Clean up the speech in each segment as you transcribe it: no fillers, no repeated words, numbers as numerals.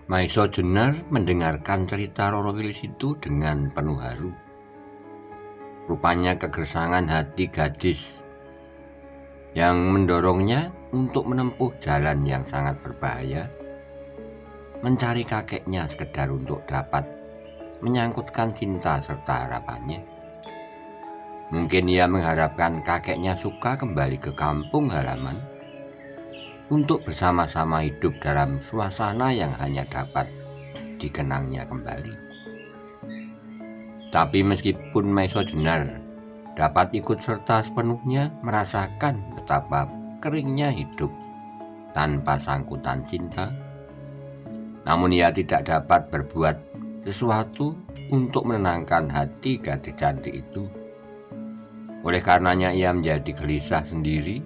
Maiso Jenar mendengarkan cerita Roro Wilis itu dengan penuh haru. Rupanya kegersangan hati gadis yang mendorongnya untuk menempuh jalan yang sangat berbahaya, mencari kakeknya sekedar untuk dapat menyangkutkan cinta serta harapannya. Mungkin ia mengharapkan kakeknya suka kembali ke kampung halaman untuk bersama-sama hidup dalam suasana yang hanya dapat dikenangnya kembali. Tapi meskipun Maiso Jenar dapat ikut serta sepenuhnya merasakan betapa keringnya hidup tanpa sangkutan cinta, namun ia tidak dapat berbuat sesuatu untuk menenangkan hati gadis cantik itu. Oleh karenanya ia menjadi gelisah sendiri.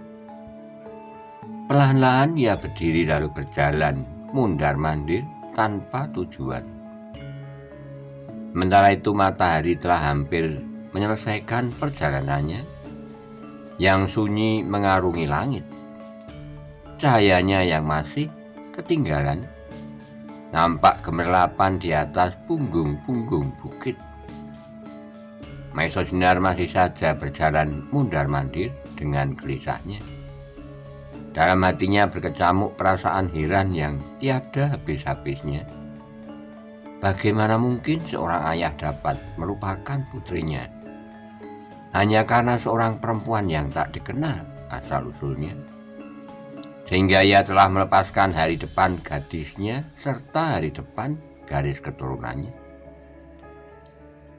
Perlahan-lahan ia berdiri lalu berjalan mundar-mandir tanpa tujuan. Sementara itu matahari telah hampir menyelesaikan perjalanannya yang sunyi mengarungi langit. Cahayanya yang masih ketinggalan nampak gemerlapan di atas punggung-punggung bukit. Maiso Jenar masih saja berjalan mundar-mandir dengan gelisahnya. Dalam hatinya berkecamuk perasaan heran yang tiada habis-habisnya. Bagaimana mungkin seorang ayah dapat melupakan putrinya hanya karena seorang perempuan yang tak dikenal asal-usulnya, sehingga ia telah melepaskan hari depan gadisnya serta hari depan garis keturunannya.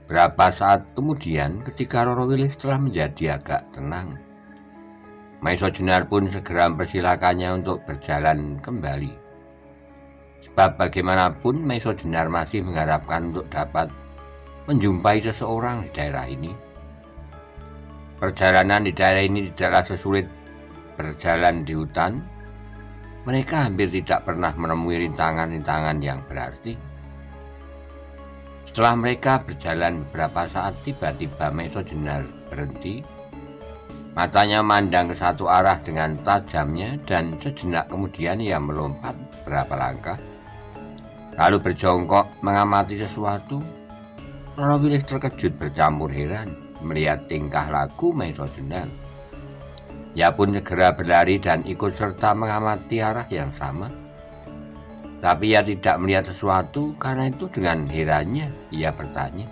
Berapa saat kemudian ketika Roro Wilis telah menjadi agak tenang, Maiso Jenar pun segera mempersilakannya untuk berjalan kembali. Sebab bagaimanapun Maiso Jenar masih mengharapkan untuk dapat menjumpai seseorang di daerah ini. Perjalanan di daerah ini tidaklah sesulit berjalan di hutan. Mereka hampir tidak pernah menemui rintangan-rintangan yang berarti. Setelah mereka berjalan beberapa saat, tiba-tiba Maiso Jenar berhenti. Matanya mandang ke satu arah dengan tajamnya dan sejenak kemudian ia melompat berapa langkah, lalu berjongkok mengamati sesuatu. Roro Wilis terkejut bercampur heran melihat tingkah laku Maiso Jenar. Ia pun segera berlari dan ikut serta mengamati arah yang sama. Tapi ia tidak melihat sesuatu, karena itu dengan herannya ia bertanya,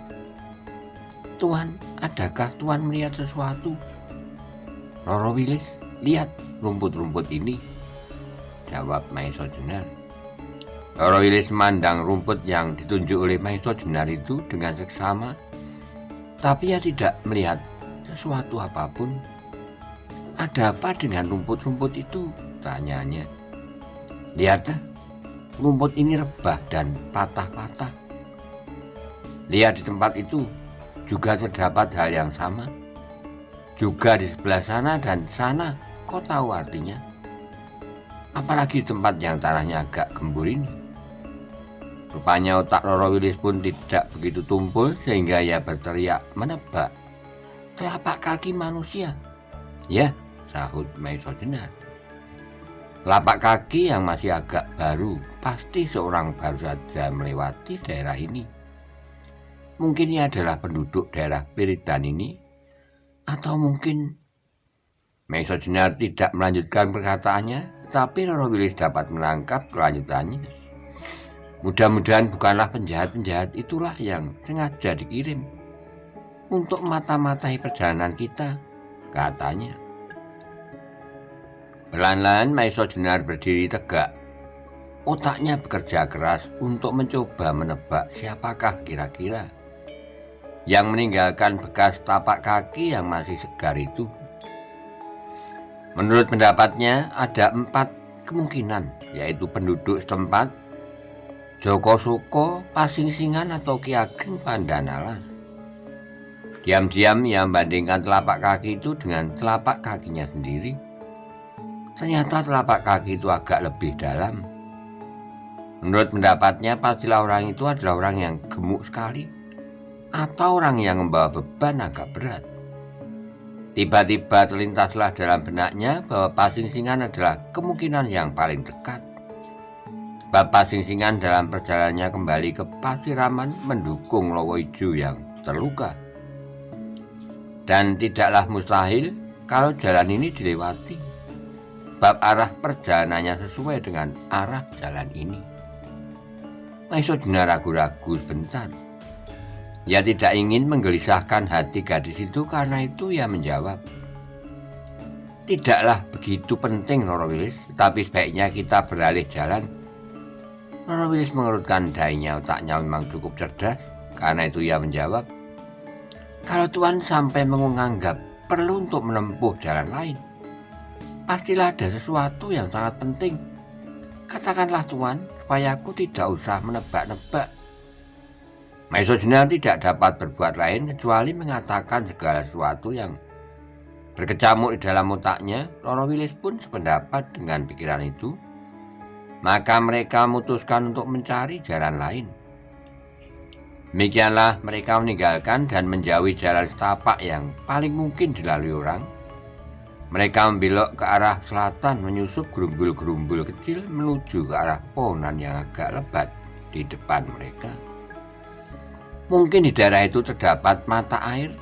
"Tuan, adakah Tuan melihat sesuatu?" "Roro Wilis, lihat rumput-rumput ini," jawab Maiso Jenar. Roro Wilis memandang rumput yang ditunjuk oleh Maiso Jenar itu dengan seksama, tapi ia tidak melihat sesuatu apapun. "Ada apa dengan rumput-rumput itu?" tanyanya. "Lihatlah, rumput ini rebah dan patah-patah. Lihat di tempat itu juga terdapat hal yang sama. Juga di sebelah sana dan sana, kau tahu artinya? Apalagi di tempat yang tanahnya agak gembur ini." Rupanya otak Roro Wilis pun tidak begitu tumpul sehingga ia berteriak menebak, "Telapak kaki manusia." "Ya," sahut Maiso Jenar. "Telapak kaki yang masih agak baru, pasti seorang baru saja melewati daerah ini. Mungkin ia adalah penduduk daerah Piritan ini. Atau mungkin..." Maiso Jenar tidak melanjutkan perkataannya, tetapi Roro Wilis dapat menangkap kelanjutannya. "Mudah-mudahan bukanlah penjahat-penjahat itulah yang sengaja dikirim untuk mata-matai perjalanan kita," katanya. Perlahan-lahan Maiso Jenar berdiri tegak. Otaknya bekerja keras untuk mencoba menebak siapakah kira-kira yang meninggalkan bekas tapak kaki yang masih segar itu. Menurut pendapatnya ada 4 kemungkinan, yaitu penduduk setempat, Joko Suko, Pasingsingan, atau Ki Ageng Pandanalas. Diam-diam ia membandingkan telapak kaki itu dengan telapak kakinya sendiri. Ternyata telapak kaki itu agak lebih dalam. Menurut pendapatnya pastilah orang itu adalah orang yang gemuk sekali, atau orang yang membawa beban agak berat. Tiba-tiba terlintaslah dalam benaknya bahwa Pasingsingan adalah kemungkinan yang paling dekat. Bapak Singsingan dalam perjalanannya kembali ke Pasiraman mendukung Lowoijo yang terluka. Dan tidaklah mustahil kalau jalan ini dilewati, sebab arah perjalanannya sesuai dengan arah jalan ini. Maisojena ragu-ragu sebentar. Ia tidak ingin menggelisahkan hati gadis itu, karena itu ia menjawab, "Tidaklah begitu penting, Roro Wilis, tetapi sebaiknya kita beralih jalan." Roro Wilis mengerutkan dahinya, otaknya memang cukup cerdas, karena itu ia menjawab, "Kalau Tuan sampai menganggap perlu untuk menempuh jalan lain, pastilah ada sesuatu yang sangat penting. Katakanlah Tuan, supaya aku tidak usah menebak-nebak." Maisojena tidak dapat berbuat lain kecuali mengatakan segala sesuatu yang berkecamuk di dalam otaknya. Roro Wilis pun sependapat dengan pikiran itu. Maka mereka memutuskan untuk mencari jalan lain. Demikianlah mereka meninggalkan dan menjauhi jalan setapak yang paling mungkin dilalui orang. Mereka membelok ke arah selatan, menyusup gerumbul-gerumbul kecil menuju ke arah pohonan yang agak lebat di depan mereka. Mungkin di daerah itu terdapat mata air,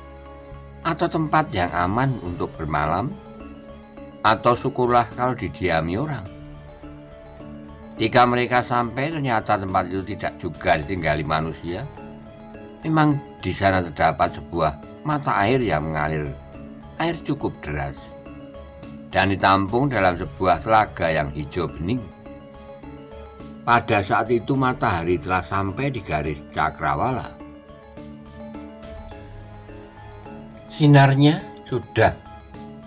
atau tempat yang aman untuk bermalam, atau syukurlah kalau didiami orang. Ketika mereka sampai, ternyata tempat itu tidak juga ditinggali manusia. Memang di sana terdapat sebuah mata air yang mengalir air cukup deras dan ditampung dalam sebuah telaga yang hijau bening. Pada saat itu matahari telah sampai di garis cakrawala. Sinarnya sudah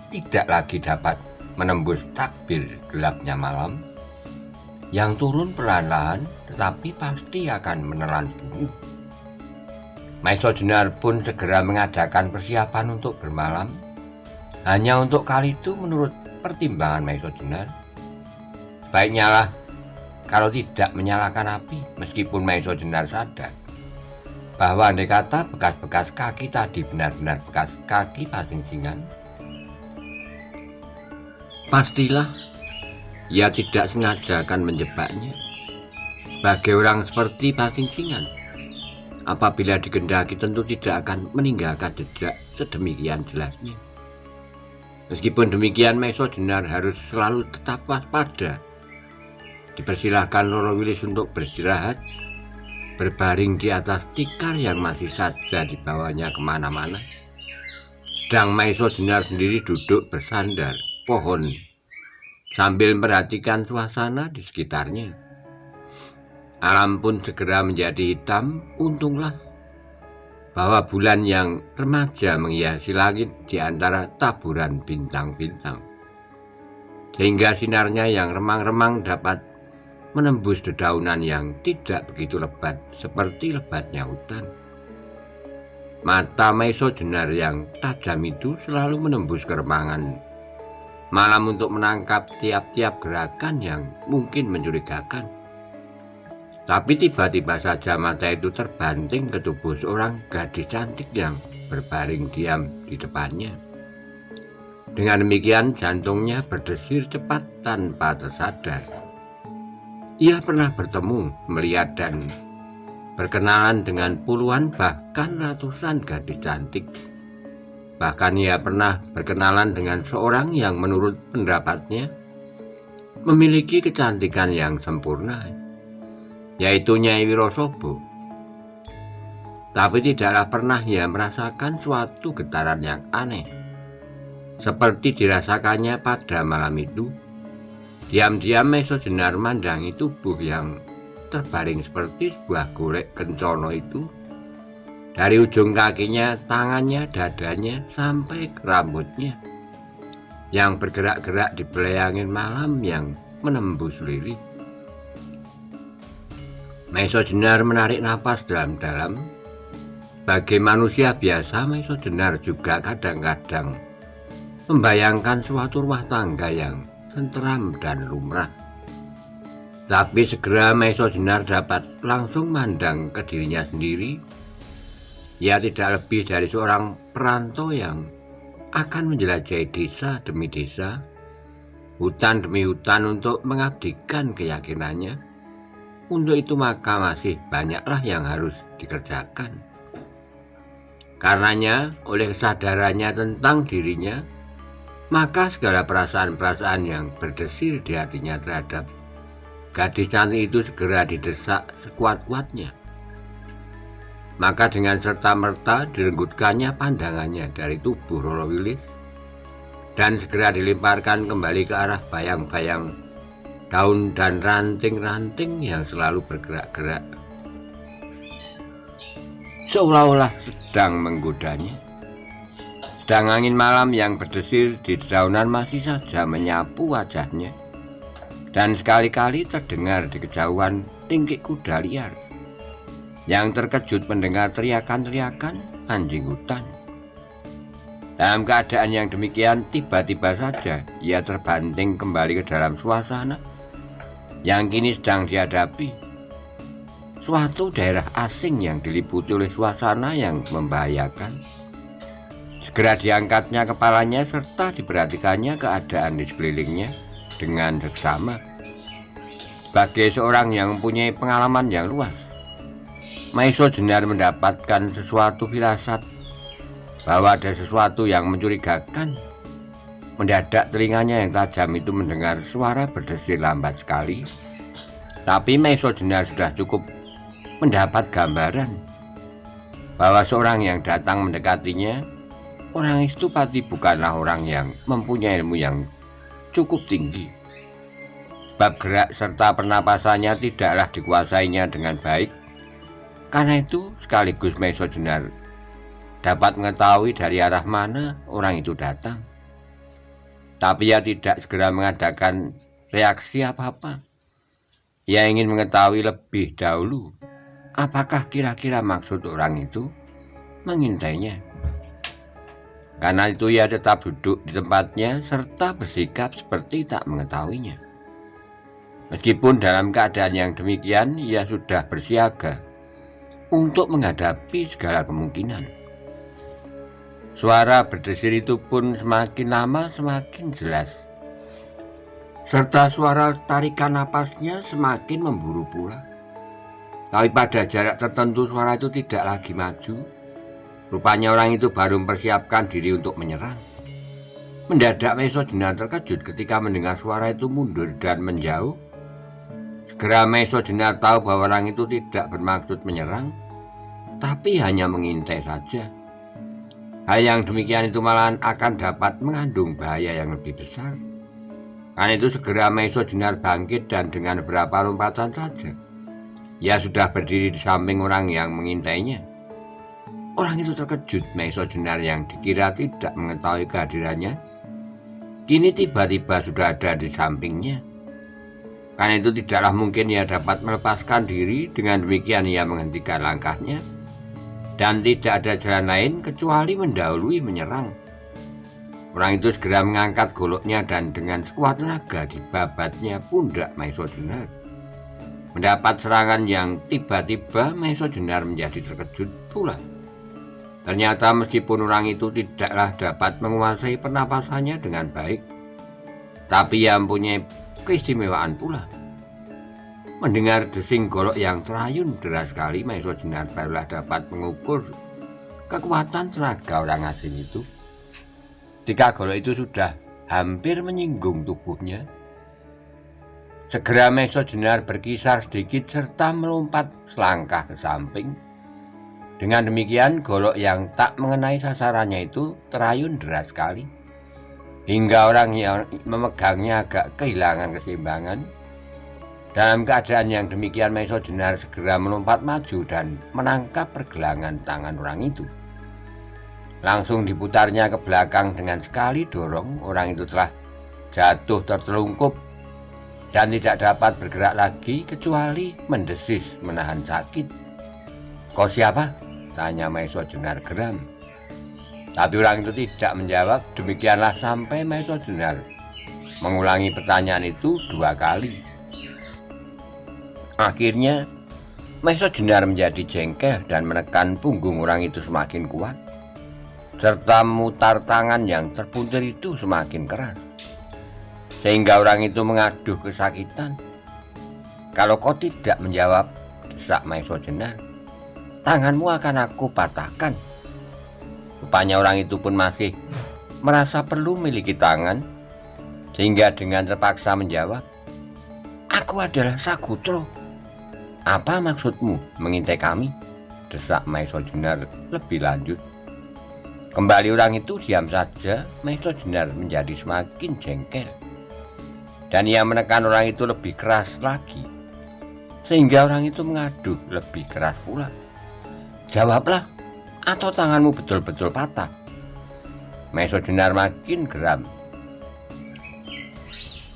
tidak lagi dapat menembus takbir gelapnya malam yang turun perlahan-lahan, tetapi pasti akan menelan bumi. Maisojena pun segera mengadakan persiapan untuk bermalam. Hanya untuk kali itu, menurut pertimbangan Maisojena, baiknya lah kalau tidak menyalakan api, meskipun Maisojena sadar bahwa andai kata bekas-bekas kaki tadi benar-benar bekas kaki Pasingsingan, pastilah ia tidak sengaja akan menjebaknya. Sebagai orang seperti Pasingsingan, apabila dikehendaki tentu tidak akan meninggalkan jejak sedemikian jelasnya. Meskipun demikian, Maisojena harus selalu tetap waspada. Dipersilahkan Roro Wilis untuk beristirahat, berbaring di atas tikar yang masih saja dibawanya kemana-mana. Sedang Maisojena sendiri duduk bersandar pohon sambil memperhatikan suasana di sekitarnya. Alam pun segera menjadi hitam. Untunglah bahwa bulan yang remaja menghiasi langit di antara taburan bintang-bintang, sehingga sinarnya yang remang-remang dapat menembus dedaunan yang tidak begitu lebat seperti lebatnya hutan. Mata Maisojena yang tajam itu selalu menembus keremangan malam untuk menangkap tiap-tiap gerakan yang mungkin mencurigakan. Tapi tiba-tiba saja mata itu terbanting ke tubuh seorang gadis cantik yang berbaring diam di depannya. Dengan demikian jantungnya berdesir cepat tanpa tersadar. Ia pernah bertemu, melihat dan berkenalan dengan puluhan bahkan ratusan gadis cantik. Bahkan ia pernah berkenalan dengan seorang yang menurut pendapatnya memiliki kecantikan yang sempurna, yaitu Nyai Wirosobo. Tapi tidaklah pernah ia merasakan suatu getaran yang aneh, seperti dirasakannya pada malam itu. Diam-diam Maisojena memandangi tubuh yang terbaring seperti sebuah golek kencono itu. Dari ujung kakinya, tangannya, dadanya, sampai ke rambutnya yang bergerak-gerak di belai angin malam yang menembus lirik. Maisojena menarik napas dalam-dalam. Sebagai manusia biasa, Maisojena juga kadang-kadang membayangkan suatu rumah tangga yang tenteram dan lumrah. Tapi segera Maisojena dapat langsung mandang ke dirinya sendiri. Ia tidak lebih dari seorang perantau yang akan menjelajahi desa demi desa, hutan demi hutan untuk mengabdikan keyakinannya. untuk itu maka masih banyaklah yang harus dikerjakan. Karenanya, oleh kesadarannya tentang dirinya, maka segala perasaan-perasaan yang berdesir di hatinya terhadap gadis cantik itu segera didesak sekuat-kuatnya. Maka dengan serta-merta direnggutkannya pandangannya dari tubuh Roro Wilis dan segera dilemparkan kembali ke arah bayang-bayang daun dan ranting-ranting yang selalu bergerak-gerak, seolah-olah sedang menggodanya. Sedang angin malam yang berdesir di dedaunan masih saja menyapu wajahnya, dan sekali-kali terdengar di kejauhan tingkik kuda liar yang terkejut mendengar teriakan-teriakan anjing hutan. Dalam keadaan yang demikian, tiba-tiba saja ia terbanting kembali ke dalam suasana yang kini sedang dihadapi, suatu daerah asing yang diliputi oleh suasana yang membahayakan. Segera diangkatnya kepalanya serta diperhatikannya keadaan di sekelilingnya dengan seksama. Sebagai seorang yang mempunyai pengalaman yang luas, Maiso Jenar mendapatkan sesuatu firasat bahwa ada sesuatu yang mencurigakan. Mendadak telinganya yang tajam itu mendengar suara berdesir lambat sekali. Tapi Maiso Jenar sudah cukup mendapat gambaran bahwa seorang yang datang mendekatinya, orang itu pasti bukanlah orang yang mempunyai ilmu yang cukup tinggi. Sebab gerak serta pernapasannya tidaklah dikuasainya dengan baik. Karena itu sekaligus Maiso Jenar dapat mengetahui dari arah mana orang itu datang. Tapi ia tidak segera mengadakan reaksi apa-apa. Ia ingin mengetahui lebih dahulu apakah kira-kira maksud orang itu mengintainya. Karena itu ia tetap duduk di tempatnya serta bersikap seperti tak mengetahuinya. Meskipun dalam keadaan yang demikian ia sudah bersiaga untuk menghadapi segala kemungkinan. Suara berdesir itu pun semakin lama semakin jelas, serta suara tarikan napasnya semakin memburu pula. Tapi pada jarak tertentu suara itu tidak lagi maju. Rupanya orang itu baru mempersiapkan diri untuk menyerang. Mendadak Maiso Jenar terkejut ketika mendengar suara itu mundur dan menjauh. Segera Maiso Jenar tahu bahwa orang itu tidak bermaksud menyerang, tapi hanya mengintai saja. Hal yang demikian itu malahan akan dapat mengandung bahaya yang lebih besar. Karena itu segera Maiso Jenar bangkit dan dengan beberapa lompatan saja ia sudah berdiri di samping orang yang mengintainya. Orang itu terkejut. Maiso Jenar yang dikira tidak mengetahui kehadirannya kini tiba-tiba sudah ada di sampingnya. Karena itu tidaklah mungkin ia dapat melepaskan diri. Dengan demikian ia menghentikan langkahnya dan tidak ada jalan lain kecuali mendahului menyerang. Orang itu segera mengangkat goloknya dan dengan sekuat tenaga dibabatnya pundak Maiso Jenar. Mendapat serangan yang tiba-tiba, Maiso Jenar menjadi terkejut pula. Ternyata meskipun orang itu tidaklah dapat menguasai pernapasannya dengan baik, tapi ia mempunyai keistimewaan pula. Mendengar desing golok yang terayun deras sekali, Maiso Jenar barulah dapat mengukur kekuatan tenaga orang asing itu. Ketika golok itu sudah hampir menyinggung tubuhnya, segera Maiso Jenar berkisar sedikit serta melompat selangkah ke samping. Dengan demikian golok yang tak mengenai sasarannya itu terayun deras sekali, hingga orang yang memegangnya agak kehilangan keseimbangan. Dalam keadaan yang demikian, Maiso Jenar segera melompat maju dan menangkap pergelangan tangan orang itu. Langsung diputarnya ke belakang dengan sekali dorong. Orang itu telah jatuh tertelungkup dan tidak dapat bergerak lagi kecuali mendesis menahan sakit. "Kau siapa?" tanya Maiso Jenar geram. Tapi orang itu tidak menjawab. Demikianlah sampai Maiso Jenar mengulangi pertanyaan itu 2 kali. Akhirnya Maiso Jenar menjadi jengkel dan menekan punggung orang itu semakin kuat, serta memutar tangan yang terpuntir itu semakin keras, sehingga orang itu mengaduh kesakitan. Kalau kau tidak menjawab, desak Maesa Jenar, tanganmu akan aku patahkan. Rupanya orang itu pun masih merasa perlu memiliki tangan, sehingga dengan terpaksa menjawab, aku adalah Sagutro. Apa maksudmu mengintai kami? Desak Maesa Jenar lebih lanjut. Kembali orang itu diam saja. Maesa Jenar menjadi semakin jengkel, dan ia menekan orang itu lebih keras lagi, sehingga orang itu mengaduh lebih keras pula. Jawablah, atau tanganmu betul-betul patah. Maesa Jenar makin geram.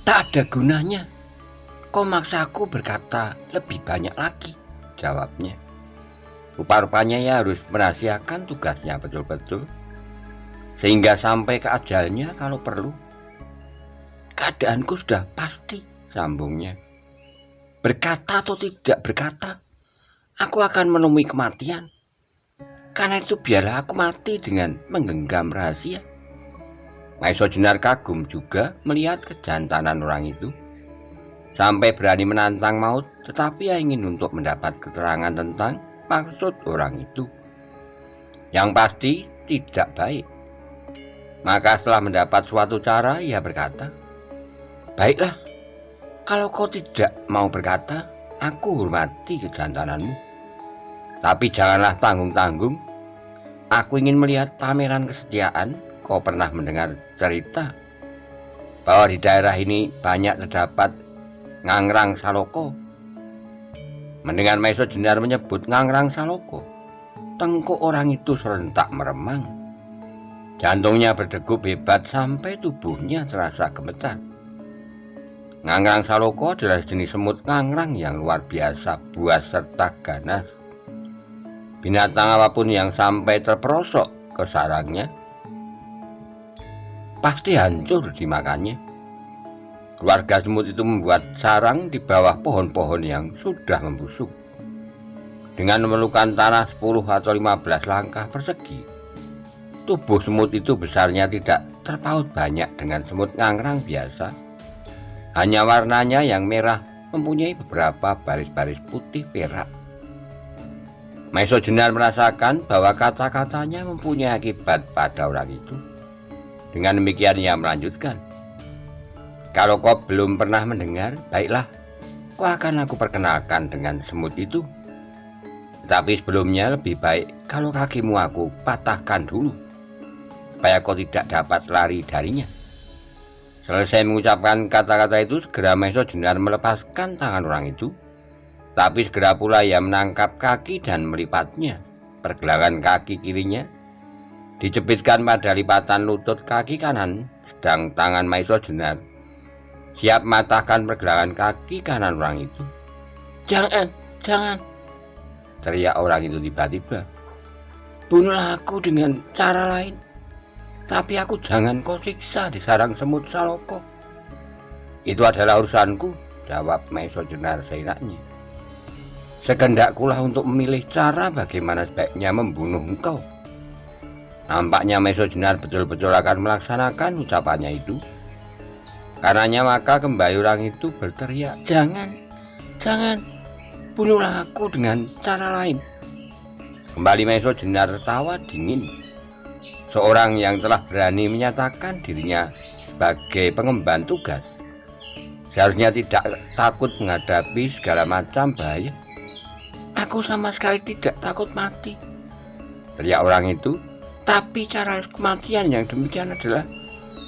Tak ada gunanya, kau maksa aku berkata lebih banyak lagi, jawabnya. Rupa-rupanya ia harus merahasiakan tugasnya betul-betul, sehingga sampai ke ajalnya kalau perlu. Keadaanku sudah pasti, sambungnya. Berkata atau tidak berkata, aku akan menemui kematian. Karena itu biarlah aku mati dengan menggenggam rahasia. Maesa Jenar kagum juga melihat kejantanan orang itu, sampai berani menantang maut, tetapi ia ingin untuk mendapat keterangan tentang maksud orang itu, yang pasti tidak baik. Maka setelah mendapat suatu cara, ia berkata, baiklah, kalau kau tidak mau berkata, aku hormati kejantananmu. Tapi janganlah tanggung-tanggung. Aku ingin melihat pameran kesetiaan. Kau pernah mendengar cerita bahwa di daerah ini banyak terdapat Ngangrang Saloko? Mendengar Maesa Jenar menyebut Ngangrang Saloko, tengkuk orang itu serentak meremang. Jantungnya berdegup hebat sampai tubuhnya terasa gemetar. Ngangrang Saloko adalah jenis semut ngangrang yang luar biasa buas serta ganas. Binatang apapun yang sampai terperosok ke sarangnya pasti hancur dimakannya. Keluarga semut itu membuat sarang di bawah pohon-pohon yang sudah membusuk. Dengan memerlukan tanah 10 atau 15 langkah persegi, tubuh semut itu besarnya tidak terpaut banyak dengan semut ngangrang biasa. Hanya warnanya yang merah mempunyai beberapa baris-baris putih perak. Maesa Jenar merasakan bahwa kata-katanya mempunyai akibat pada orang itu. Dengan demikian ia melanjutkan, kalau kau belum pernah mendengar, baiklah, kau akan aku perkenalkan dengan semut itu. Tetapi sebelumnya lebih baik kalau kakimu aku patahkan dulu, supaya kau tidak dapat lari darinya. Selesai mengucapkan kata-kata itu, segera Maesa Jenar melepaskan tangan orang itu. Tapi segera pula ia menangkap kaki dan melipatnya. Pergelangan kaki kirinya dicepitkan pada lipatan lutut kaki kanan, sedang tangan Maesa Jenar siap matahkan pergelangan kaki kanan orang itu. Jangan, teriak orang itu tiba-tiba. Bunuhlah aku dengan cara lain, tapi aku jangan kau siksa di sarang semut Saloko. Itu adalah urusanku, jawab Maesa Jenar seenaknya. Sekendakkulah untuk memilih cara bagaimana sebaiknya membunuh engkau. Nampaknya Maesa Jenar betul-betul akan melaksanakan ucapannya itu. Karenanya maka kembali orang itu berteriak, Jangan, bunuhlah aku dengan cara lain. Kembali Maesa Jenar tertawa dingin. Seorang yang telah berani menyatakan dirinya sebagai pengemban tugas seharusnya tidak takut menghadapi segala macam bahaya. Aku sama sekali tidak takut mati, teriak orang itu. Tapi cara kematian yang demikian adalah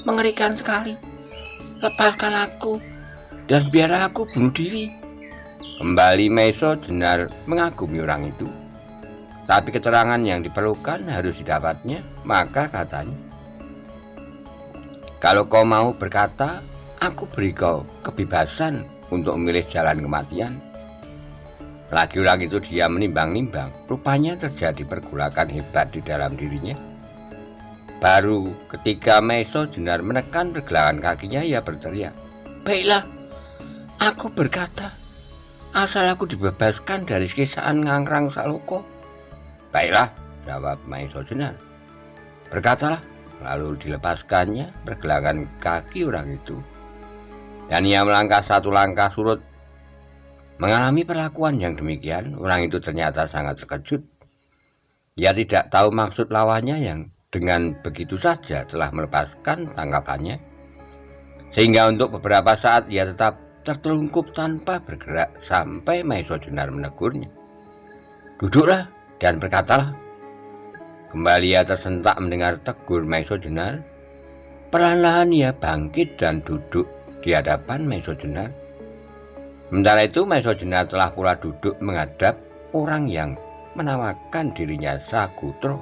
mengerikan sekali. Lepaskan aku dan biarlah aku bunuh diri. Kembali Maesa Jenar mengagumi orang itu. Tapi keterangan yang diperlukan harus didapatnya. Maka katanya, kalau kau mau berkata, aku beri kau kebebasan untuk memilih jalan kematian. Lagi orang itu dia menimbang-nimbang. Rupanya terjadi pergolakan hebat di dalam dirinya. Baru ketika Maesa Jenar menekan pergelangan kakinya, ia berteriak, baiklah, aku berkata, asal aku dibebaskan dari sikisaan Ngangrang Saloko. Baiklah, jawab Maesa Jenar. Berkatalah. Lalu dilepaskannya pergelangan kaki orang itu, dan ia melangkah satu langkah surut Mengalami perlakuan yang demikian, orang itu ternyata sangat terkejut. Ia tidak tahu maksud lawannya yang dengan begitu saja telah melepaskan tangkapannya, sehingga untuk beberapa saat ia tetap tertelungkup tanpa bergerak sampai Maesha Jenar menegurnya. "Duduklah dan berkatalah." Kembali ia tersentak mendengar tegur Maesha Jenar. Perlahan-lahan ia bangkit dan duduk di hadapan Maesha Jenar. Sementara itu Maesha Jenar telah pula duduk menghadap orang yang menamakan dirinya Sagutra.